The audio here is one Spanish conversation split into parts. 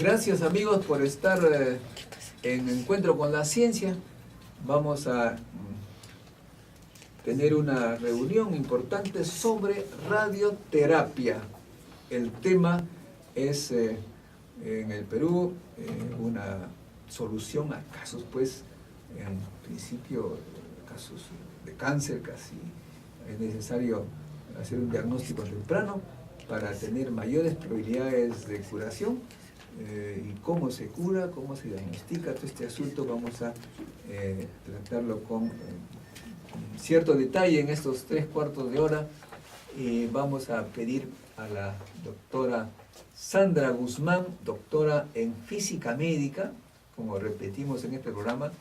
Gracias amigos por estar en Encuentro con la Ciencia. Vamos a tener una reunión importante sobre radioterapia. El tema es en el Perú una solución a casos, pues, en principio, casos de cáncer casi. Es necesario hacer un diagnóstico temprano para tener mayores probabilidades de curación. Y cómo se cura, cómo se diagnostica todo este asunto, vamos a tratarlo con cierto detalle en estos 3/4 de hora. Y vamos a pedir a la doctora Sandra Guzmán, doctora en física médica. Como repetimos en este programa,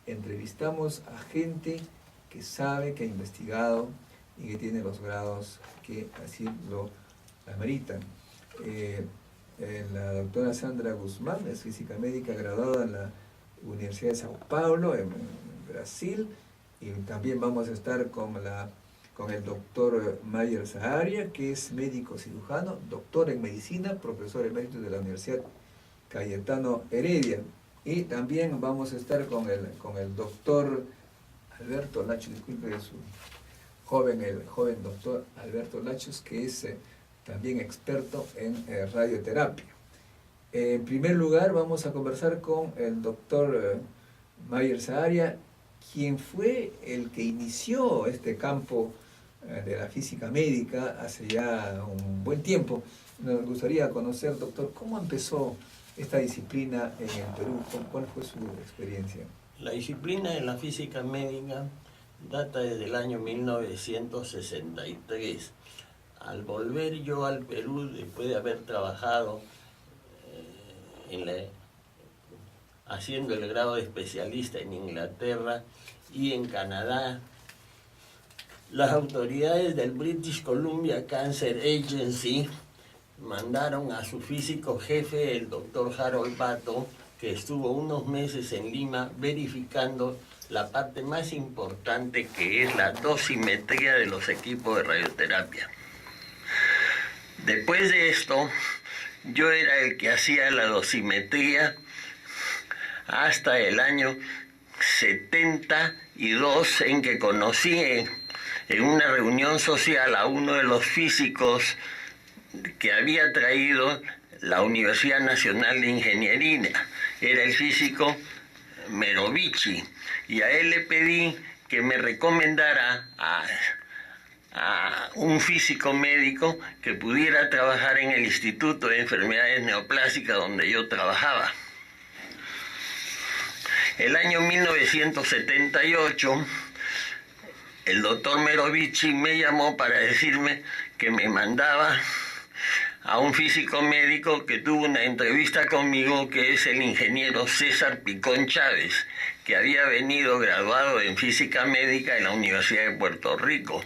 entrevistamos a gente que sabe, que ha investigado y que tiene los grados que así lo ameritan. La doctora Sandra Guzmán es física médica graduada en la Universidad de Sao Paulo, en Brasil, y también vamos a estar con el doctor Mayer Zaharia, que es médico cirujano, doctor en medicina, profesor emérito de la Universidad Cayetano Heredia, y también vamos a estar con el doctor Alberto Lachos, disculpe, el joven doctor Alberto Lachos, que es también experto en radioterapia. En primer lugar vamos a conversar con el doctor Mayer Zaharia, quien fue el que inició este campo de la física médica hace ya un buen tiempo. Nos gustaría conocer, doctor, cómo empezó esta disciplina en el Perú, cuál fue su experiencia. La disciplina de la física médica data desde el año 1963. Al volver yo al Perú, después de haber trabajado haciendo el grado de especialista en Inglaterra y en Canadá, las autoridades del British Columbia Cancer Agency mandaron a su físico jefe, el doctor Harold Bato, que estuvo unos meses en Lima verificando la parte más importante, que es la dosimetría de los equipos de radioterapia. Después de esto, yo era el que hacía la dosimetría hasta el año 72, en que conocí en una reunión social a uno de los físicos que había traído la Universidad Nacional de Ingeniería. Era el físico Merovici, y a él le pedí que me recomendara a un físico médico que pudiera trabajar en el Instituto de Enfermedades Neoplásicas donde yo trabajaba. El año 1978, el doctor Merovici me llamó para decirme que me mandaba a un físico médico que tuvo una entrevista conmigo, que es el ingeniero César Picón Chávez, que había venido graduado en física médica en la Universidad de Puerto Rico.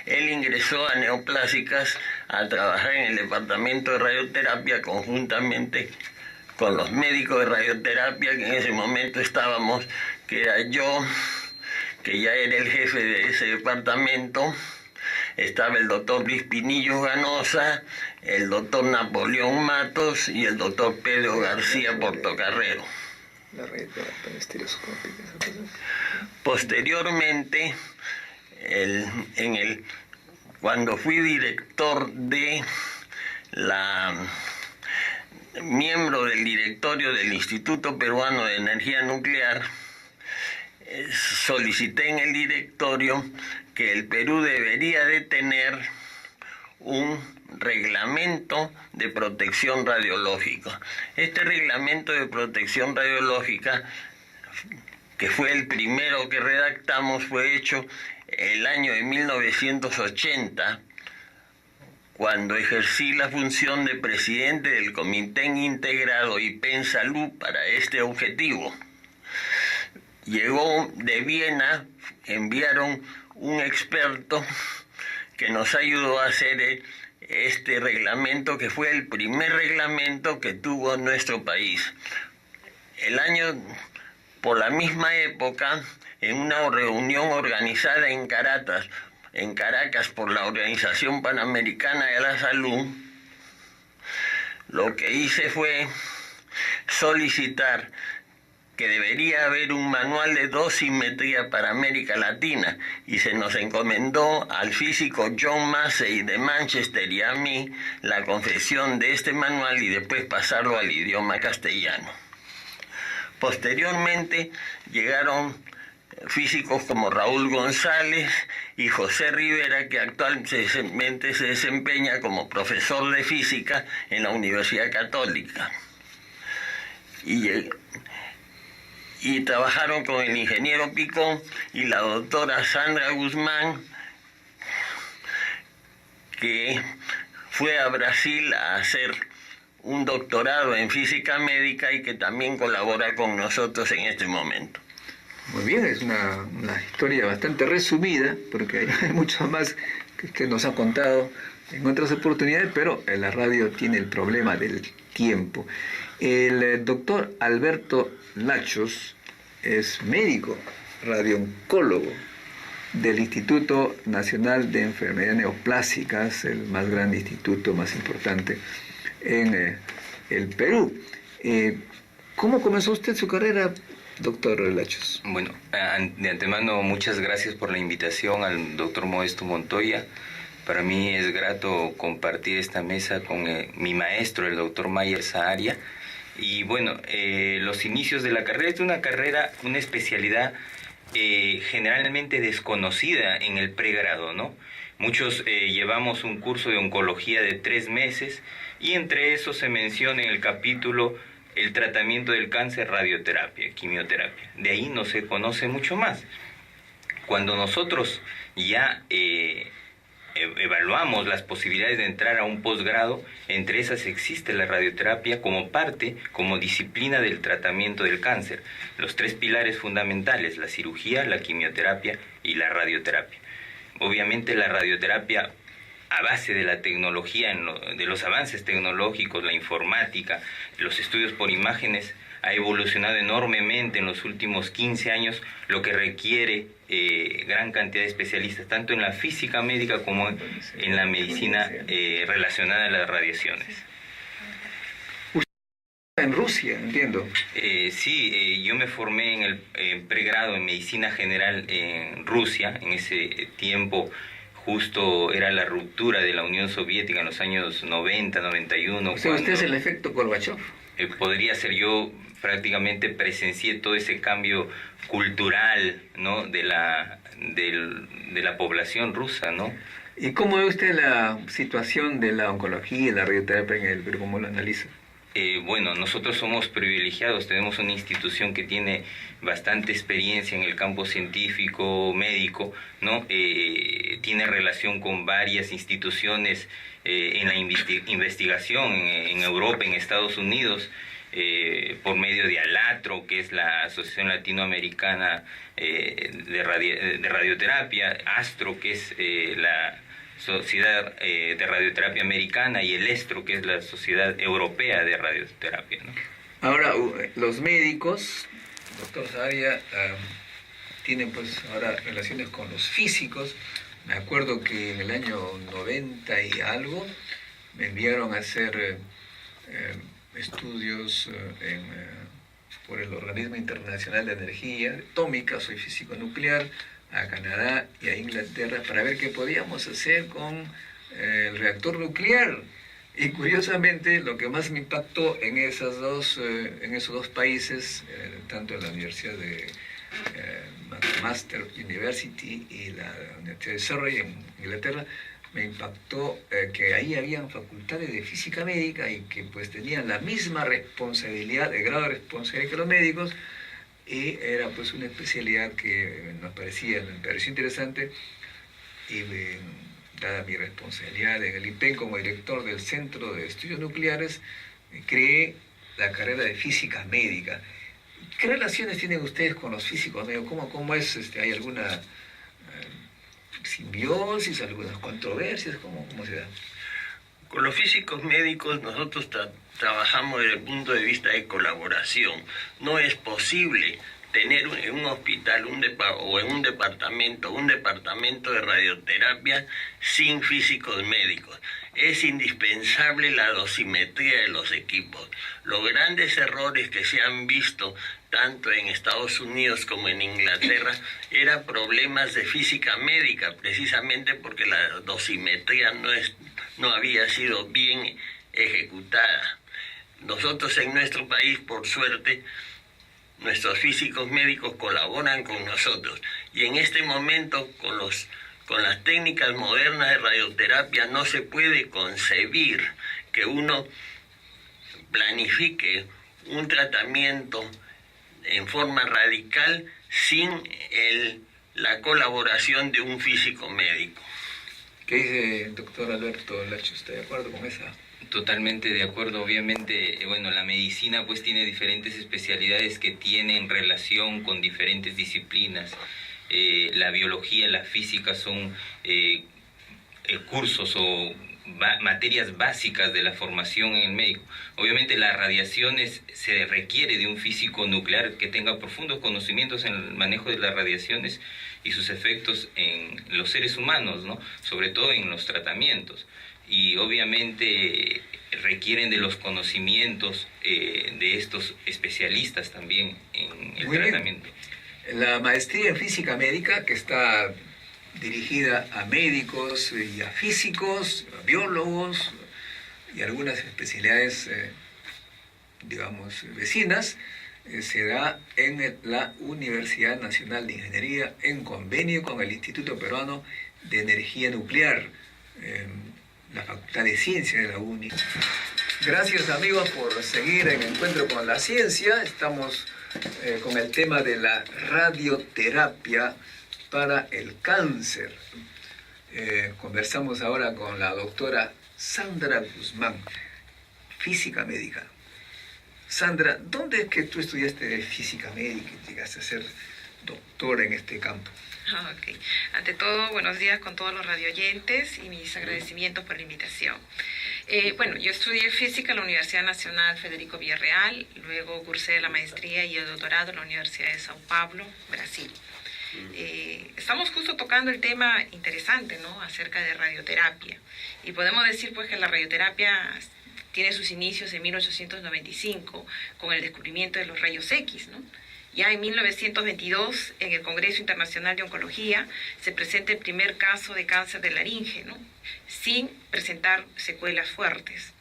Él ingresó a Neoplásicas a trabajar en el departamento de radioterapia conjuntamente con los médicos de radioterapia que en ese momento estábamos, que era yo, que ya era el jefe de ese departamento. Estaba el doctor Luis Pinillo Ganosa, el doctor Napoleón Matos y el doctor Pedro García Portocarrero. Posteriormente, cuando fui director miembro del directorio del Instituto Peruano de Energía Nuclear, solicité en el directorio que el Perú debería de tener un reglamento de protección radiológica. Este reglamento de protección radiológica, que fue el primero que redactamos, fue hecho el año de 1980, cuando ejercí la función de presidente del Comité Integrado IPEN Salud para este objetivo. Llegó de Viena, enviaron un experto que nos ayudó a hacer este reglamento, que fue el primer reglamento que tuvo nuestro país. Por la misma época, en una reunión organizada en Caracas por la Organización Panamericana de la Salud, lo que hice fue solicitar que debería haber un manual de dosimetría para América Latina, y se nos encomendó al físico John Massey de Manchester y a mí la confección de este manual y después pasarlo al idioma castellano. Posteriormente llegaron físicos como Raúl González y José Rivera, que actualmente se desempeña como profesor de física en la Universidad Católica. Y trabajaron con el ingeniero Picón y la doctora Sandra Guzmán, que fue a Brasil a hacer un doctorado en física médica y que también colabora con nosotros en este momento. Muy bien, es una historia bastante resumida, porque hay mucho más que usted nos ha contado en otras oportunidades, pero la radio tiene el problema del tiempo. El doctor Alberto Lachos es médico, radiooncólogo del Instituto Nacional de Enfermedades Neoplásicas, el más grande instituto, más importante en el Perú. ¿Cómo comenzó usted su carrera, doctor Lachos? Bueno, de antemano muchas gracias por la invitación al doctor Modesto Montoya. Para mí es grato compartir esta mesa con mi maestro, el doctor Mayer Saharia. Y bueno, los inicios de la carrera es una especialidad generalmente desconocida en el pregrado, ¿no? Muchos llevamos un curso de oncología de 3 meses y entre eso se menciona en el capítulo el tratamiento del cáncer, radioterapia, quimioterapia. De ahí no se conoce mucho más. Cuando nosotros ya evaluamos las posibilidades de entrar a un posgrado, entre esas existe la radioterapia como parte, como disciplina del tratamiento del cáncer. Los 3 pilares fundamentales: la cirugía, la quimioterapia y la radioterapia. Obviamente la radioterapia, a base de la tecnología, de los avances tecnológicos, la informática, los estudios por imágenes, ha evolucionado enormemente en los últimos 15 años, lo que requiere gran cantidad de especialistas, tanto en la física médica como en la medicina relacionada a las radiaciones. En Rusia, entiendo. Sí, yo me formé en el pregrado en medicina general en Rusia. En ese tiempo justo era la ruptura de la Unión Soviética en los años 90, 91. O sea, usted es el efecto Gorbachev. Podría ser, yo prácticamente presencié todo ese cambio cultural, ¿no?, de la población rusa, ¿no? ¿Y cómo ve usted la situación de la oncología y la radioterapia en el Perú? ¿Cómo lo analiza? Bueno, nosotros somos privilegiados, tenemos una institución que tiene bastante experiencia en el campo científico, médico, ¿no? Tiene relación con varias instituciones en la investigación en Europa, en Estados Unidos, por medio de ALATRO, que es la Asociación Latinoamericana de Radioterapia, ASTRO, que es la Sociedad de Radioterapia Americana, y el ESTRO, que es la Sociedad Europea de Radioterapia, ¿no? Ahora, los médicos, doctor Saharia, tienen pues ahora relaciones con los físicos. Me acuerdo que en el año 90 y algo me enviaron a hacer estudios por el Organismo Internacional de Energía Atómica, soy físico nuclear, a Canadá y a Inglaterra para ver qué podíamos hacer con el reactor nuclear. Y curiosamente, lo que más me impactó en esos dos países, tanto en la Universidad de McMaster University y la Universidad de Surrey en Inglaterra, me impactó que ahí habían facultades de física médica y que pues tenían la misma responsabilidad, el grado de responsabilidad que los médicos, y era pues una especialidad que me pareció interesante. Y dada mi responsabilidad en el IPEN como director del Centro de Estudios Nucleares, creé la carrera de física médica. ¿Qué relaciones tienen ustedes con los físicos médicos? ¿Cómo es? ¿Hay alguna simbiosis, algunas controversias? ¿Cómo se da? Con los físicos médicos nosotros trabajamos desde el punto de vista de colaboración. No es posible tener en un hospital o en un departamento de radioterapia sin físicos médicos. Es indispensable la dosimetría de los equipos. Los grandes errores que se han visto tanto en Estados Unidos como en Inglaterra eran problemas de física médica, precisamente porque la dosimetría no había sido bien ejecutada. Nosotros en nuestro país, por suerte, nuestros físicos médicos colaboran con nosotros, y en este momento con las técnicas modernas de radioterapia no se puede concebir que uno planifique un tratamiento en forma radical sin la colaboración de un físico médico. ¿Qué dice el doctor Alberto Lacho? ¿Está de acuerdo con esa? Totalmente de acuerdo. Obviamente, bueno, la medicina pues tiene diferentes especialidades que tienen relación con diferentes disciplinas. La biología, la física son cursos o materias básicas de la formación en el médico. Obviamente las radiaciones, se requiere de un físico nuclear que tenga profundos conocimientos en el manejo de las radiaciones y sus efectos en los seres humanos, ¿no? Sobre todo en los tratamientos. Y obviamente requieren de los conocimientos de estos especialistas también en el tratamiento. La maestría en física médica, que está dirigida a médicos y a físicos, a biólogos y algunas especialidades, digamos, vecinas, se da en la Universidad Nacional de Ingeniería en convenio con el Instituto Peruano de Energía Nuclear, la Facultad de Ciencias de la UNI. Gracias, amigos, por seguir en Encuentro con la Ciencia. Estamos con el tema de la radioterapia para el cáncer. Conversamos ahora con la doctora Sandra Guzmán, física médica. Sandra, ¿dónde es que tú estudiaste física médica y llegaste a ser doctora en este campo? Okay. Ante todo, buenos días con todos los radioyentes y mis agradecimientos por la invitación. Bueno, yo estudié física en la Universidad Nacional Federico Villarreal, luego cursé la maestría y el doctorado en la Universidad de Sao Paulo, Brasil. Estamos justo tocando el tema interesante, ¿no?, acerca de radioterapia. Y podemos decir pues que la radioterapia tiene sus inicios en 1895 con el descubrimiento de los rayos X, ¿no? Ya en 1922, en el Congreso Internacional de Oncología, se presenta el primer caso de cáncer de laringe, ¿no?, sin presentar secuelas fuertes.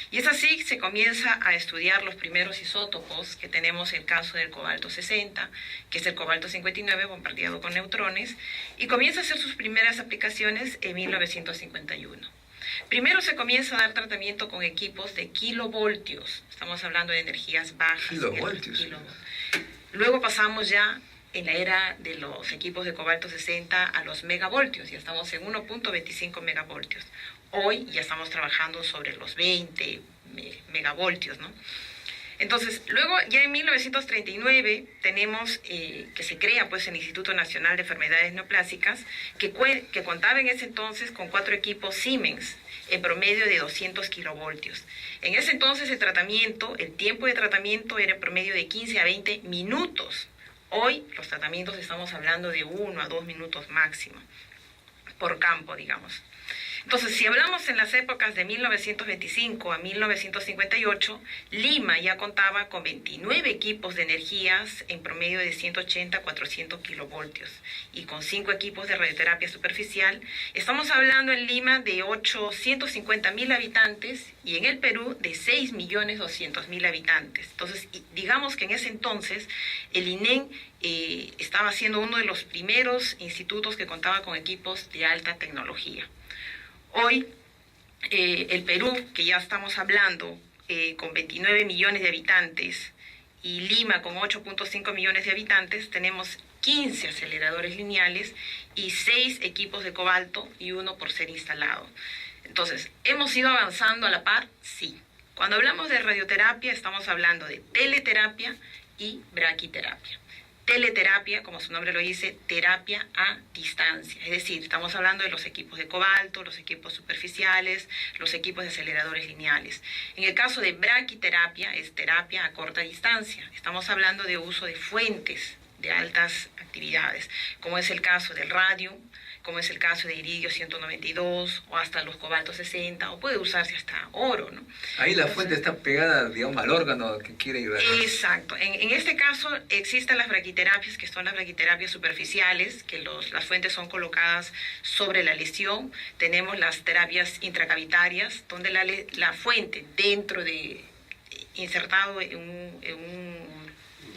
Y es así que se comienza a estudiar los primeros isótopos, que tenemos el caso del cobalto 60, que es el cobalto 59 bombardeado con neutrones, y comienza a hacer sus primeras aplicaciones en 1951. Primero se comienza a dar tratamiento con equipos de kilovoltios, estamos hablando de energías bajas. Kilovoltios. Luego pasamos ya en la era de los equipos de cobalto 60 a los megavoltios, ya estamos en 1.25 megavoltios. Hoy ya estamos trabajando sobre los 20 megavoltios, ¿no? Entonces, luego ya en 1939 tenemos que se crea pues el Instituto Nacional de Enfermedades Neoplásicas, que contaba en ese entonces con 4 equipos Siemens, en promedio de 200 kilovoltios. En ese entonces el tiempo de tratamiento era en promedio de 15 a 20 minutos. Hoy los tratamientos estamos hablando de 1 a 2 minutos máximo por campo, digamos. Entonces, si hablamos en las épocas de 1925 a 1958, Lima ya contaba con 29 equipos de energías en promedio de 180 a 400 kilovoltios y con 5 equipos de radioterapia superficial. Estamos hablando en Lima de 850.000 habitantes y en el Perú de 6.200.000 habitantes. Entonces, digamos que en ese entonces el INEN estaba siendo uno de los primeros institutos que contaba con equipos de alta tecnología. Hoy, el Perú, que ya estamos hablando, con 29 millones de habitantes, y Lima con 8.5 millones de habitantes, tenemos 15 aceleradores lineales y 6 equipos de cobalto y 1 por ser instalado. Entonces, ¿hemos ido avanzando a la par? Sí. Cuando hablamos de radioterapia, estamos hablando de teleterapia y braquiterapia. Teleterapia, como su nombre lo dice, terapia a distancia. Es decir, estamos hablando de los equipos de cobalto, los equipos superficiales, los equipos de aceleradores lineales. En el caso de braquiterapia, es terapia a corta distancia. Estamos hablando de uso de fuentes de altas actividades, como es el caso del radio, como es el caso de iridio 192 o hasta los cobalto 60, o puede usarse hasta oro, ¿no? Ahí la fuente está pegada, digamos, al órgano que quiere irradiar. Exacto. En este caso existen las braquiterapias, que son las braquiterapias superficiales, que las fuentes son colocadas sobre la lesión. Tenemos las terapias intracavitarias, donde la fuente dentro de, insertado en un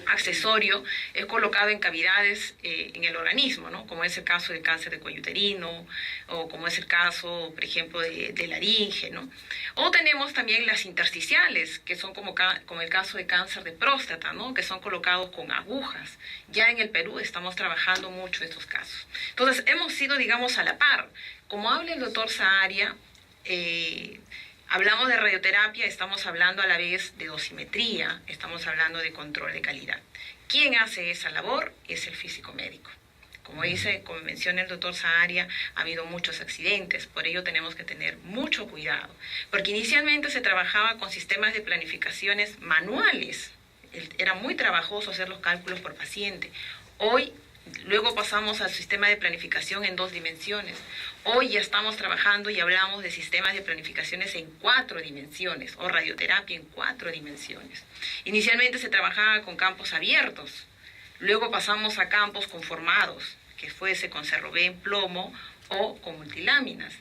accesorio, es colocado en cavidades en el organismo, ¿no? Como es el caso del cáncer de cuello uterino, o como es el caso, por ejemplo, de laringe, ¿no? O tenemos también las intersticiales, que son como el caso de cáncer de próstata, ¿no? Que son colocados con agujas. Ya en el Perú estamos trabajando mucho estos casos. Entonces, hemos ido, digamos, a la par. Como habla el doctor Saharia, hablamos de radioterapia, estamos hablando a la vez de dosimetría, estamos hablando de control de calidad. ¿Quién hace esa labor? Es el físico médico. Como menciona el doctor Saharia, ha habido muchos accidentes, por ello tenemos que tener mucho cuidado. Porque inicialmente se trabajaba con sistemas de planificaciones manuales. Era muy trabajoso hacer los cálculos por paciente. Luego pasamos al sistema de planificación en 2 dimensiones. Hoy ya estamos trabajando y hablamos de sistemas de planificaciones en 4 dimensiones o radioterapia en 4 dimensiones. Inicialmente se trabajaba con campos abiertos, luego pasamos a campos conformados, que fuese con cerrobé en plomo o con multiláminas.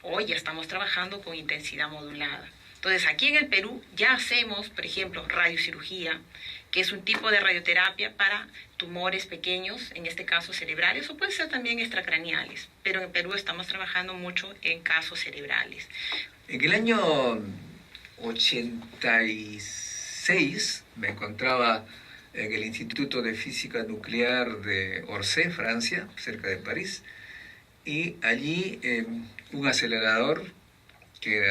Hoy ya estamos trabajando con intensidad modulada. Entonces, aquí en el Perú ya hacemos, por ejemplo, radiocirugía, que es un tipo de radioterapia para tumores pequeños, en este caso cerebrales, o puede ser también extracraneales, pero en Perú estamos trabajando mucho en casos cerebrales. En el año 86 me encontraba en el Instituto de Física Nuclear de Orsay, Francia, cerca de París, y allí un acelerador que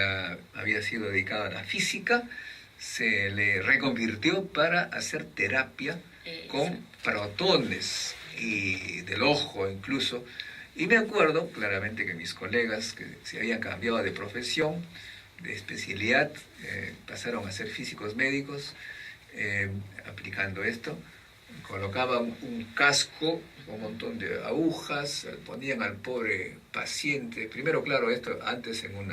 había sido dedicado a la física se le reconvirtió para hacer terapia con protones y del ojo incluso. Y me acuerdo claramente que mis colegas que se habían cambiado de profesión, de especialidad, pasaron a ser físicos médicos aplicando esto. Colocaban un casco con un montón de agujas, ponían al pobre paciente, primero claro, esto antes en un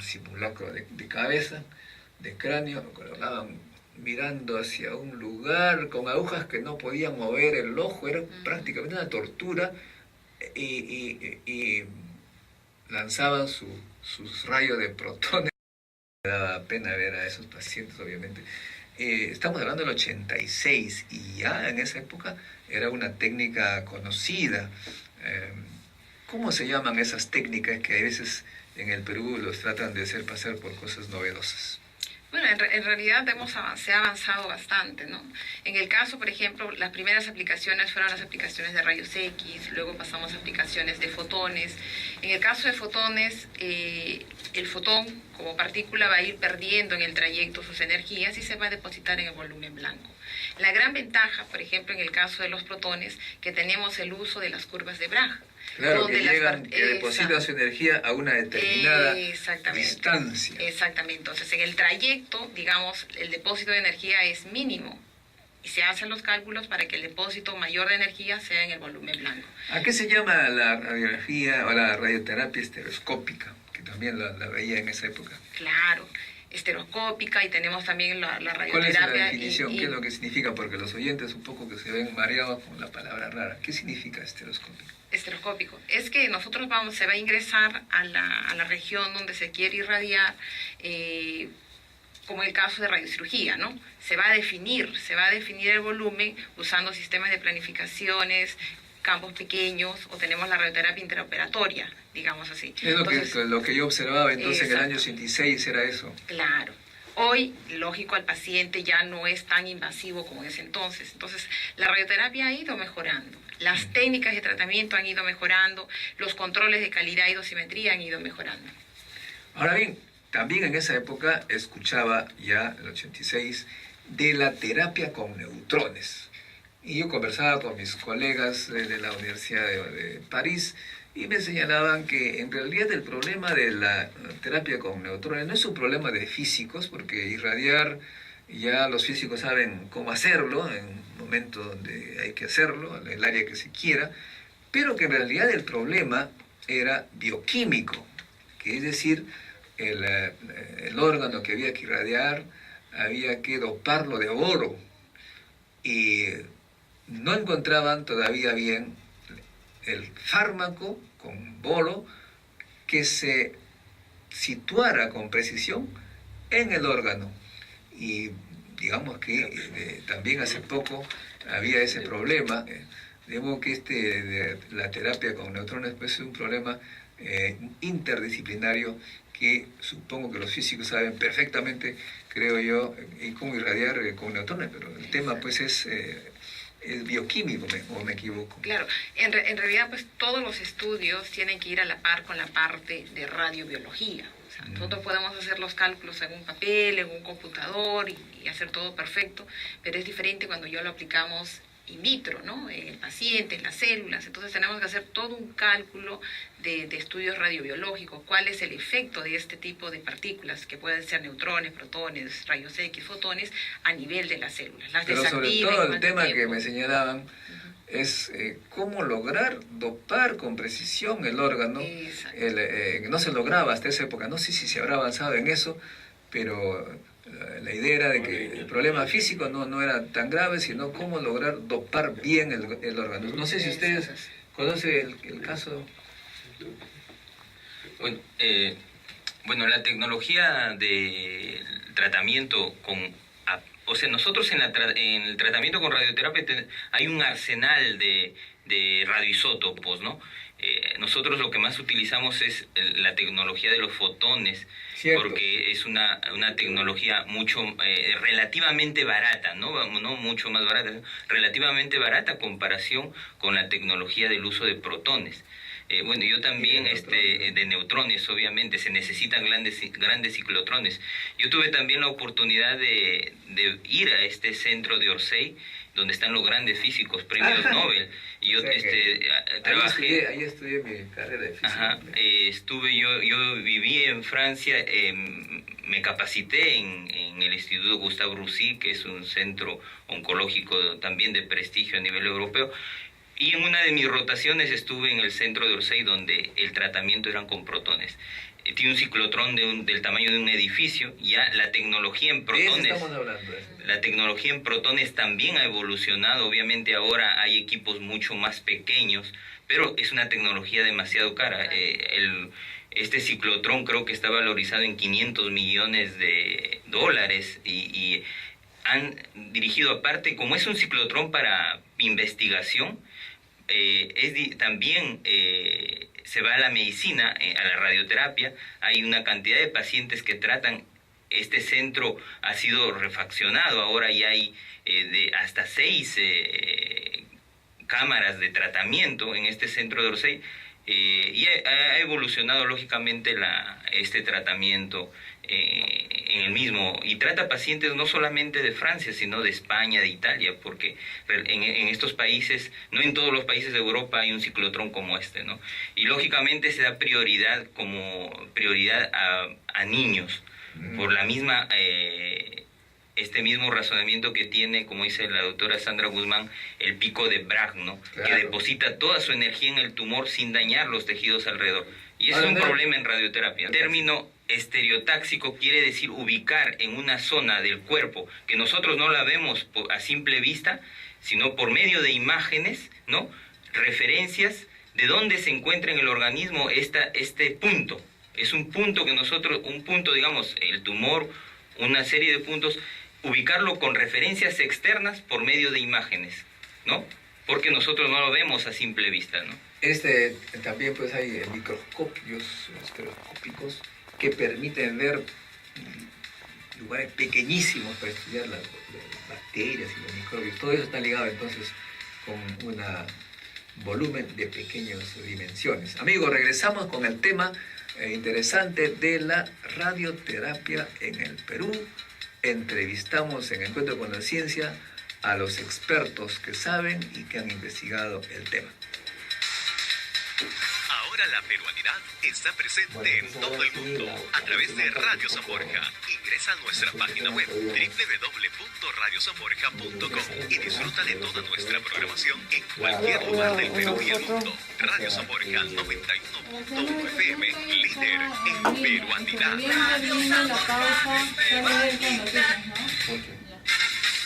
simulacro de cabeza, de cráneo, lo colocaban mirando hacia un lugar con agujas que no podían mover el ojo, era prácticamente una tortura, y lanzaban sus rayos de protones. Me daba pena ver a esos pacientes, obviamente. Estamos hablando del 86 y ya en esa época era una técnica conocida. ¿Cómo se llaman esas técnicas que a veces en el Perú los tratan de hacer pasar por cosas novedosas? Bueno, en realidad se ha avanzado bastante, ¿no? En el caso, por ejemplo, las primeras aplicaciones fueron las aplicaciones de rayos X, luego pasamos a aplicaciones de fotones. En el caso de fotones, el fotón como partícula va a ir perdiendo en el trayecto sus energías y se va a depositar en el volumen blanco. La gran ventaja, por ejemplo, en el caso de los protones, que tenemos el uso de las curvas de Bragg. Claro, que depositan su energía a una determinada distancia. Exactamente. Entonces, en el trayecto, digamos, el depósito de energía es mínimo y se hacen los cálculos para que el depósito mayor de energía sea en el volumen blanco. ¿A qué se llama la radiografía o la radioterapia estereoscópica? Que también la veía en esa época. Claro, estereoscópica, y tenemos también la radioterapia. ¿Cuál es la definición? ¿Qué es lo que significa? Porque los oyentes un poco que se ven mareados con la palabra rara. ¿Qué significa estereoscópico? Estereoscópico. Es que nosotros se va a ingresar a la región donde se quiere irradiar, como el caso de radiocirugía, ¿no? Se va a definir el volumen usando sistemas de planificaciones, campos pequeños, o tenemos la radioterapia interoperatoria, digamos así. Es lo que yo observaba entonces en el año 86, era eso. Claro. Hoy, lógico, al paciente ya no es tan invasivo como en ese entonces. Entonces, la radioterapia ha ido mejorando. Las técnicas de tratamiento han ido mejorando. Los controles de calidad y dosimetría han ido mejorando. Ahora bien, también en esa época escuchaba ya, en el 86, de la terapia con neutrones. Y yo conversaba con mis colegas de la Universidad de París y me señalaban que en realidad el problema de la terapia con neutrones no es un problema de físicos, porque irradiar ya los físicos saben cómo hacerlo en momento donde hay que hacerlo, en el área que se quiera, pero que en realidad el problema era bioquímico, que es decir, el órgano que había que irradiar había que doparlo de boro, y no encontraban todavía bien el fármaco con boro que se situara con precisión en el órgano. Y digamos que también hace poco había ese problema. Digamos que la terapia con neutrones pues, es un problema interdisciplinario que supongo que los físicos saben perfectamente, creo yo, cómo irradiar con neutrones, pero el tema pues es bioquímico, ¿o me equivoco? Claro, en realidad pues todos los estudios tienen que ir a la par con la parte de radiobiología. O sea, nosotros podemos hacer los cálculos en un papel, en un computador y hacer todo perfecto, pero es diferente cuando ya lo aplicamos in vitro, ¿no? En el paciente, en las células. Entonces tenemos que hacer todo un cálculo de estudios radiobiológicos, cuál es el efecto de este tipo de partículas, que pueden ser neutrones, protones, rayos X, fotones, a nivel de las células. Las Pero sobre desactiva, todo el tema tiempo. que me señalaban es cómo lograr dopar con precisión el órgano. No se lograba hasta esa época, no sé si se habrá avanzado en eso, pero la idea era de que el problema físico no era tan grave, sino cómo lograr dopar bien el órgano. No sé si ustedes conocen el caso. Bueno, la tecnología de tratamiento o sea, nosotros en el tratamiento con radioterapia hay un arsenal de radioisótopos, ¿no? Nosotros lo que más utilizamos es la tecnología de los fotones, Cierto. porque es una tecnología relativamente barata, no mucho más barata, relativamente barata a comparación con la tecnología del uso de protones. Bueno, yo también de neutrones, obviamente, se necesitan grandes ciclotrones. Yo tuve también la oportunidad de ir a este centro de Orsay, donde están los grandes físicos, premios Nobel. Y yo trabajé... Ahí estudié mi carrera de física. Ajá, yo viví en Francia, me capacité en el Instituto Gustave Roussy, que es un centro oncológico también de prestigio a nivel europeo. Y en una de mis rotaciones estuve en el centro de Orsay, donde el tratamiento eran con protones. Tiene un ciclotrón del tamaño de un edificio. Ya la tecnología en protones, la tecnología en protones también ha evolucionado. Obviamente ahora hay equipos mucho más pequeños, pero es una tecnología demasiado cara. Este ciclotrón creo que está valorizado en $500 millones y han dirigido aparte, como es un ciclotrón para investigación, también se va a la medicina, a la radioterapia. Hay una cantidad de pacientes que tratan. Este centro ha sido refaccionado, ahora ya hay hasta 6 cámaras de tratamiento en este centro de Orsay, y ha evolucionado lógicamente este tratamiento en el mismo, y trata pacientes no solamente de Francia, sino de España, de Italia, porque en estos países, no en todos los países de Europa hay un ciclotrón como este, ¿no? Y lógicamente se da prioridad a niños, por la misma este mismo razonamiento que tiene, como dice la doctora Sandra Guzmán, el pico de Bragg, ¿no? Claro. Que deposita toda su energía en el tumor sin dañar los tejidos alrededor. Y ese es un problema en radioterapia. El término estereotáxico quiere decir ubicar en una zona del cuerpo que nosotros no la vemos a simple vista, sino por medio de imágenes, ¿no? Referencias de dónde se encuentra en el organismo este punto. Es un punto digamos, el tumor, una serie de puntos, ubicarlo con referencias externas por medio de imágenes, ¿no? Porque nosotros no lo vemos a simple vista, ¿no? También pues hay microscopios estereoscópicos que permiten ver lugares pequeñísimos para estudiar las bacterias y los microbios. Todo eso está ligado entonces con un volumen de pequeñas dimensiones. Amigos, regresamos con el tema interesante de la radioterapia en el Perú. Entrevistamos en Encuentro con la Ciencia a los expertos que saben y que han investigado el tema. Ahora Ahora la peruanidad está presente en todo el mundo a través de Radio San Borja. Ingresa a nuestra página web www.radiosanborja.com y disfruta de toda nuestra programación en cualquier lugar del Perú y el mundo. Radio San Borja 91.1 FM, líder en peruanidad.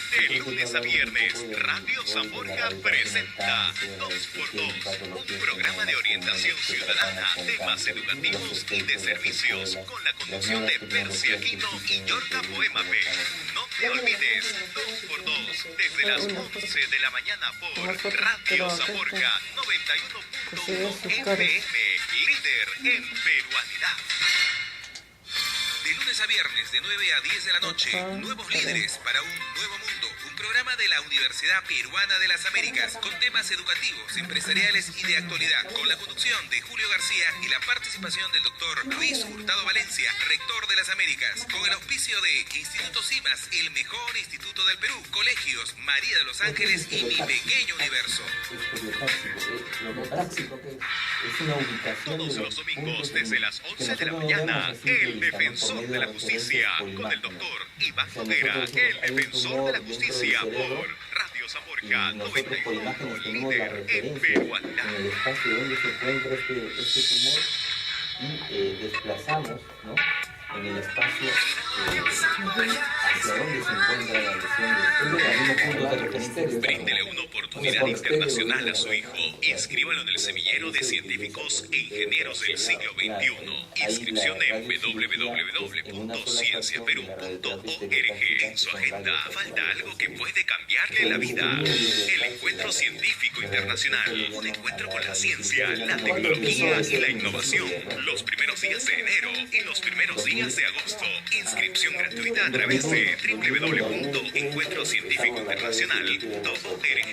De lunes a viernes, Radio San Borja presenta 2x2, un programa de orientación ciudadana, temas educativos y de servicios, con la conducción de Percy Aquino y Yorka Poema P. No te olvides, 2x2, desde las 11 de la mañana por Radio San Borja 91.1 FM, líder en peruanidad. De lunes a viernes, de 9 a 10 de la noche, Nuevos Líderes para un Nuevo Mundo, un programa de la Universidad Peruana de las Américas, con temas educativos, empresariales y de actualidad, con la conducción de Julio García y la participación del doctor Luis Hurtado Valencia, rector de las Américas, con el auspicio de Instituto CIMAS, el mejor instituto del Perú, Colegios María de los Ángeles y Mi Pequeño Universo. Todos los domingos, desde las 11 de la mañana, El Defensor de la Justicia, con el doctor Iván Noguera, el Defensor de la Justicia, por Radio San Borja 91, líder en peruanidad. En el espacio donde se encuentra este tumor y desplazamos, ¿no?, en el espacio hacia donde se encuentra la lesión del. Bríndele una oportunidad internacional a su hijo. Inscríbalo en el semillero de científicos e ingenieros del siglo XXI. Inscripción en www.cienciaperú.org. En su agenda falta algo que puede cambiarle la vida. El encuentro científico internacional. Un encuentro con la ciencia, la tecnología y la innovación. Los primeros días de enero y los primeros días de agosto. Inscripción gratuita a través de www.encuentrocientificointernacional.org.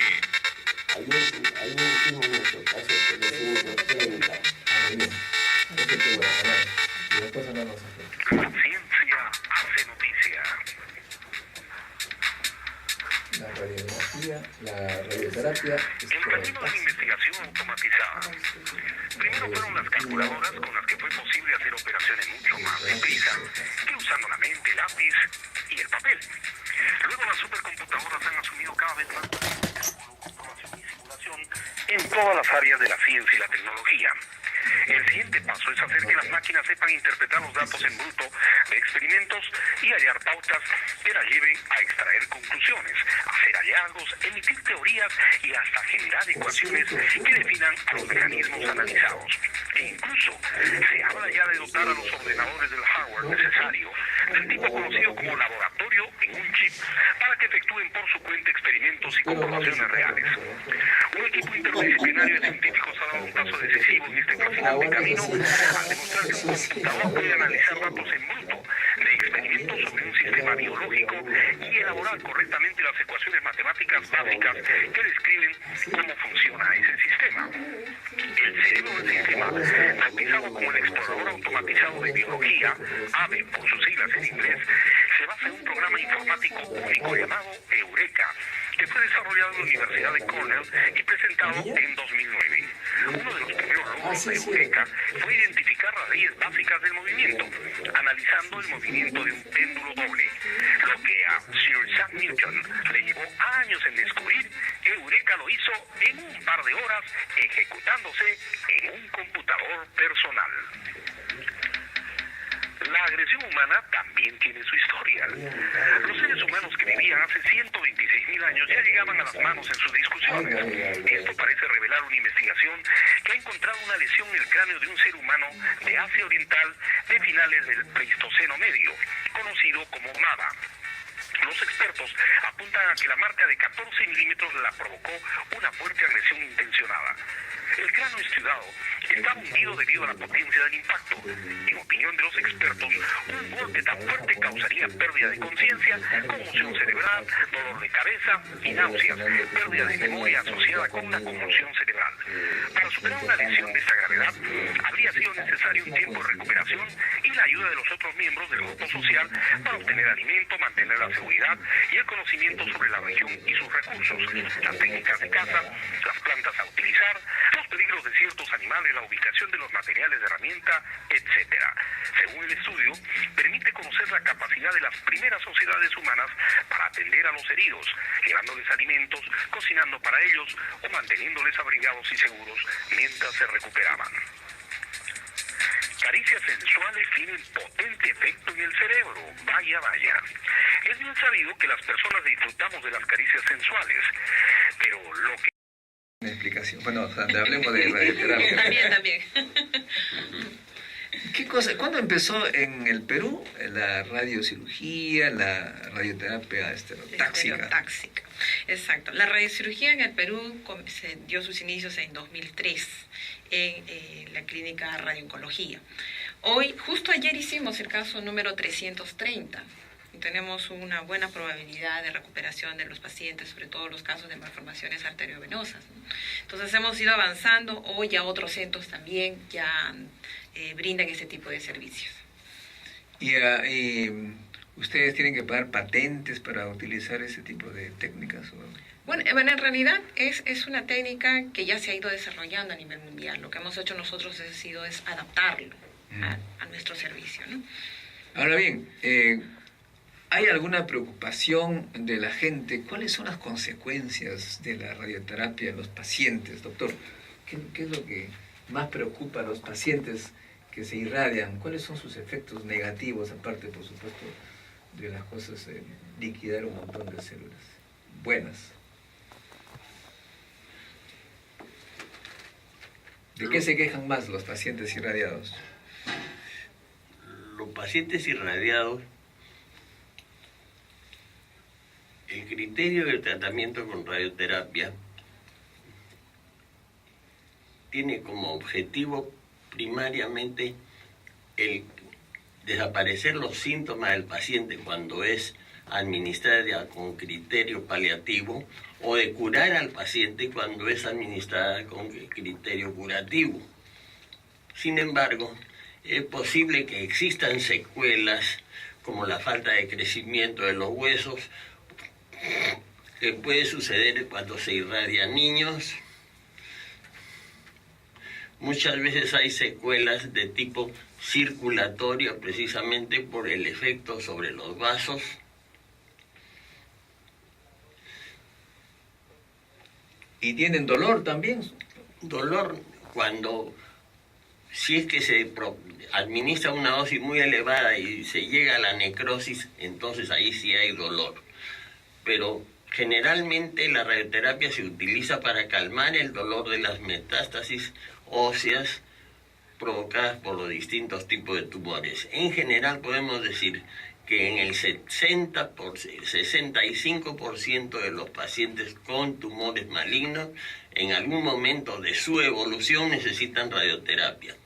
Ciencia hace noticia. La radiografía, la radioterapia. El camino de la investigación automatizada. Primero fueron las calculadoras con las que fue posible hacer operaciones mucho más deprisa que usando la mente, el lápiz y el papel. Luego las supercomputadoras han asumido cada vez más información y simulación en todas las áreas de la ciencia y la tecnología. El siguiente paso es hacer que las máquinas sepan interpretar los datos en bruto de experimentos y hallar pautas que las lleven a extraer conclusiones, hacer hallazgos, emitir teorías y hasta generar ecuaciones que definan a los mecanismos analizados. E incluso se habla ya de dotar a los ordenadores del hardware necesario, del tipo conocido como laboratorio en un chip, para que efectúen por su cuenta experimentos y comprobaciones reales. Un equipo interdisciplinario de científicos ha dado un paso decisivo en este fascinante camino al demostrar que un computador puede analizar datos en bruto de experimentos sobre un sistema biológico y elaborar correctamente las ecuaciones matemáticas básicas que describen cómo funciona ese sistema. El cerebro del sistema, bautizado como el Explorador Automatizado de Biología, AVE por sus siglas en inglés, se basa en un programa informático único llamado Eureka, que fue desarrollado en la Universidad de Cornell y presentado en 2009. Uno de los primeros logros de Eureka fue identificar las leyes básicas del movimiento, analizando el movimiento de un péndulo doble. Lo que a Sir Isaac Newton le llevó años en descubrir, Eureka lo hizo en un par de horas, ejecutándose en un computador personal. La agresión humana también tiene su historia. Los seres humanos que vivían hace 126.000 años ya llegaban a las manos en sus discusiones. Esto parece revelar una investigación que ha encontrado una lesión en el cráneo de un ser humano de Asia Oriental de finales del Pleistoceno Medio, conocido como Mada. Los expertos apuntan a que la marca de 14 milímetros la provocó una fuerte agresión intencionada. El cráneo estriado estaba hundido debido a la potencia del impacto. En opinión de los expertos, un golpe tan fuerte causaría pérdida de conciencia, conmoción cerebral, dolor de cabeza y náuseas, pérdida de memoria asociada con una conmoción cerebral. Para superar una lesión de esta gravedad, habría sido necesario un tiempo de recuperación y la ayuda de los otros miembros del grupo social para obtener alimento, mantener la seguridad especialidad y el conocimiento sobre la región y sus recursos, las técnicas de caza, las plantas a utilizar, los peligros de ciertos animales, la ubicación de los materiales de herramienta, etc. Según el estudio, permite conocer la capacidad de las primeras sociedades humanas para atender a los heridos, llevándoles alimentos, cocinando para ellos o manteniéndoles abrigados y seguros mientras se recuperaban. Caricias sensuales tienen potente efecto en el cerebro, vaya, vaya. Es bien sabido que las personas disfrutamos de las caricias sensuales, pero lo que... Una explicación. Bueno, hablemos de radioterapia. También. ¿Qué cosa? ¿Cuándo empezó en el Perú la radiocirugía, la radioterapia estereotáxica? Estereotáxica, exacto. La radiocirugía en el Perú se dio sus inicios en 2003 en la clínica radiooncología. Hoy, justo ayer hicimos el caso número 330. Y tenemos una buena probabilidad de recuperación de los pacientes, sobre todo los casos de malformaciones arteriovenosas, ¿no? Entonces hemos ido avanzando. Hoy ya otros centros también ya brindan ese tipo de servicios. ¿Y ustedes tienen que pagar patentes para utilizar ese tipo de técnicas? Bueno, en realidad es una técnica que ya se ha ido desarrollando a nivel mundial. Lo que hemos hecho nosotros es adaptarlo a nuestro servicio, ¿no? Ahora bien, ¿hay alguna preocupación de la gente? ¿Cuáles son las consecuencias de la radioterapia en los pacientes, doctor? ¿Qué es lo que más preocupa a los pacientes que se irradian? ¿Cuáles son sus efectos negativos, aparte, por supuesto, de las cosas, liquidar un montón de células buenas? ¿De qué se quejan más los pacientes irradiados? Los pacientes irradiados, el criterio del tratamiento con radioterapia tiene como objetivo primariamente el desaparecer los síntomas del paciente cuando es administrada con criterio paliativo, o de curar al paciente cuando es administrada con criterio curativo. Sin embargo, es posible que existan secuelas como la falta de crecimiento de los huesos, que puede suceder cuando se irradian niños. Muchas veces hay secuelas de tipo circulatorio precisamente por el efecto sobre los vasos. ¿Y tienen dolor también? Dolor cuando, si es que se administra una dosis muy elevada y se llega a la necrosis, entonces ahí sí hay dolor. Pero generalmente la radioterapia se utiliza para calmar el dolor de las metástasis óseas provocadas por los distintos tipos de tumores. En general podemos decir que en el 65% de los pacientes con tumores malignos, en algún momento de su evolución necesitan radioterapia.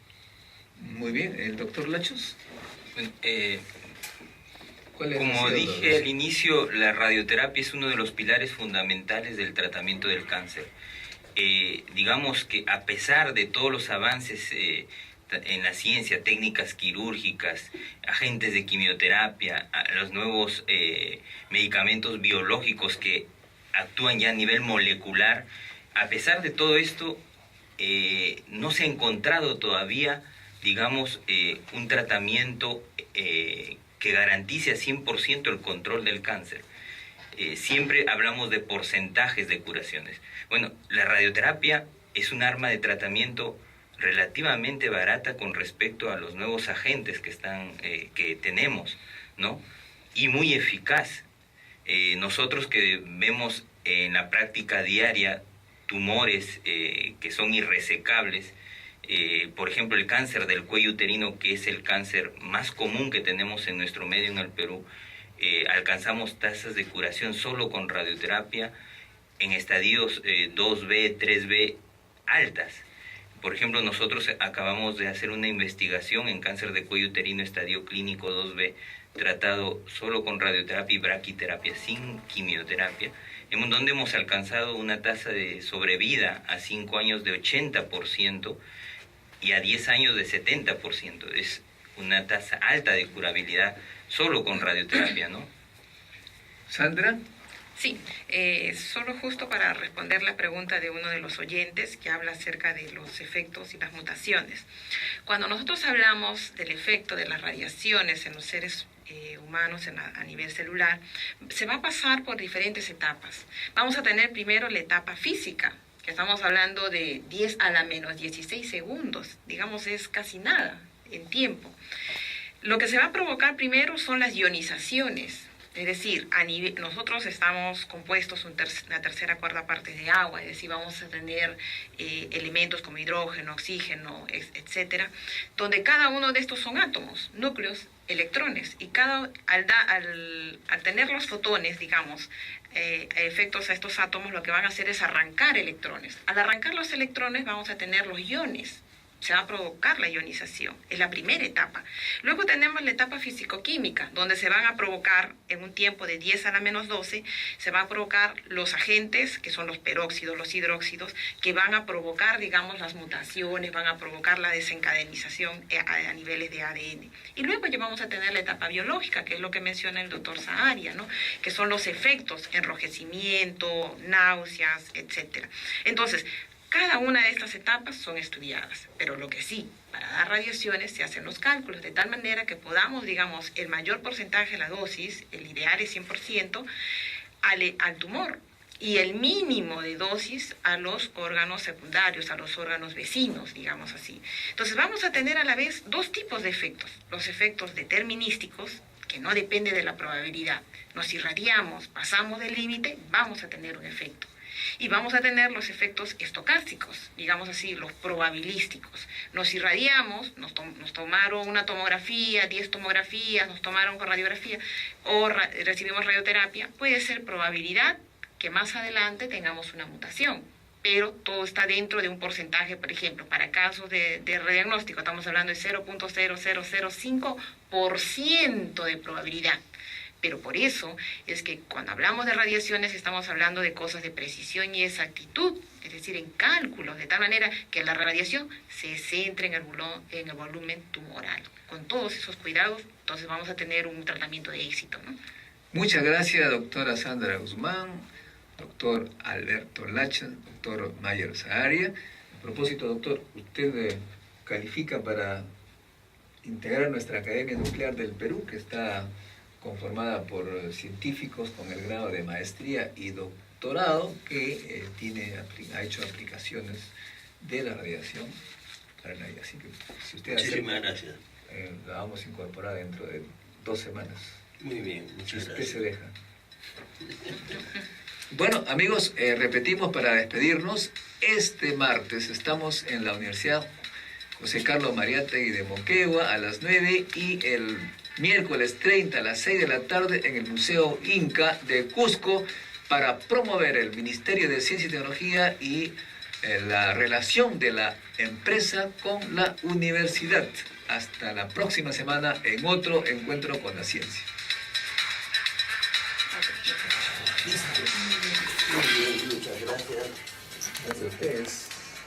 Muy bien. ¿El doctor Lachos? Como dije al inicio, la radioterapia es uno de los pilares fundamentales del tratamiento del cáncer. Digamos que a pesar de todos los avances en la ciencia, técnicas quirúrgicas, agentes de quimioterapia, los nuevos medicamentos biológicos que actúan ya a nivel molecular, a pesar de todo esto, no se ha encontrado todavía, digamos, un tratamiento que garantice a 100% el control del cáncer. Siempre hablamos de porcentajes de curaciones. Bueno, la radioterapia es un arma de tratamiento relativamente barata con respecto a los nuevos agentes que tenemos, ¿no? Y muy eficaz. Nosotros que vemos en la práctica diaria tumores que son irresecables, por ejemplo el cáncer del cuello uterino, que es el cáncer más común que tenemos en nuestro medio en el Perú, alcanzamos tasas de curación solo con radioterapia en estadios 2B, 3B altas. Por ejemplo, nosotros acabamos de hacer una investigación en cáncer de cuello uterino estadio clínico 2B, tratado solo con radioterapia y braquiterapia, sin quimioterapia, en donde hemos alcanzado una tasa de sobrevida a 5 años de 80% y a 10 años de 70%. Es una tasa alta de curabilidad solo con radioterapia, ¿no? Sandra. Sí, solo justo para responder la pregunta de uno de los oyentes que habla acerca de los efectos y las mutaciones. Cuando nosotros hablamos del efecto de las radiaciones en los seres humanos a nivel celular, se va a pasar por diferentes etapas. Vamos a tener primero la etapa física, que estamos hablando de 10 a la menos 16 segundos, digamos es casi nada en tiempo. Lo que se va a provocar primero son las ionizaciones. Es decir, nosotros estamos compuestos una tercera cuarta parte de agua, es decir, vamos a tener elementos como hidrógeno, oxígeno, etcétera, donde cada uno de estos son átomos, núcleos, electrones, y al tener los fotones, digamos, efectos a estos átomos, lo que van a hacer es arrancar electrones. Al arrancar los electrones vamos a tener los iones. Se va a provocar la ionización, es la primera etapa. Luego tenemos la etapa físico-química, donde se van a provocar en un tiempo de 10 a la menos 12, se van a provocar los agentes, que son los peróxidos, los hidróxidos, que van a provocar, digamos, las mutaciones, van a provocar la desencadenización a niveles de ADN. Y luego ya vamos a tener la etapa biológica, que es lo que menciona el doctor Saharia, ¿no? Que son los efectos, enrojecimiento, náuseas, etc. Entonces, cada una de estas etapas son estudiadas, pero lo que sí, para dar radiaciones se hacen los cálculos de tal manera que podamos, digamos, el mayor porcentaje de la dosis, el ideal es 100%, al tumor y el mínimo de dosis a los órganos secundarios, a los órganos vecinos, digamos así. Entonces vamos a tener a la vez dos tipos de efectos, los efectos determinísticos, que no depende de la probabilidad. Nos irradiamos, pasamos del límite, vamos a tener un efecto. Y vamos a tener los efectos estocásticos, digamos así, los probabilísticos. Nos irradiamos, nos tomaron una tomografía, 10 tomografías, nos tomaron con radiografía o recibimos radioterapia. Puede ser probabilidad que más adelante tengamos una mutación, pero todo está dentro de un porcentaje, por ejemplo, para casos de rediagnóstico, estamos hablando de 0.0005% de probabilidad. Pero por eso es que cuando hablamos de radiaciones estamos hablando de cosas de precisión y exactitud, es decir, en cálculos, de tal manera que la radiación se centre en el volumen tumoral. Con todos esos cuidados, entonces vamos a tener un tratamiento de éxito, ¿no? Muchas gracias, doctora Sandra Guzmán, doctor Alberto Lacha, doctor Mayer Saharia. A propósito, doctor, usted califica para integrar nuestra Academia Nuclear del Perú, que está conformada por científicos con el grado de maestría y doctorado que ha hecho aplicaciones de la radiación para la vida. Así que si usted muchísimas gracias. La vamos a incorporar dentro de 2 semanas. Muy bien, muchas si usted gracias. se deja. Bueno, amigos, repetimos para despedirnos. Este martes estamos en la Universidad José Carlos Mariátegui de Moquegua a las 9 y el miércoles 30 a las 6 de la tarde en el Museo Inca de Cusco para promover el Ministerio de Ciencia y Tecnología y la relación de la empresa con la universidad. Hasta la próxima semana en otro encuentro con la ciencia. Muy bien, muchas gracias. Gracias a ustedes.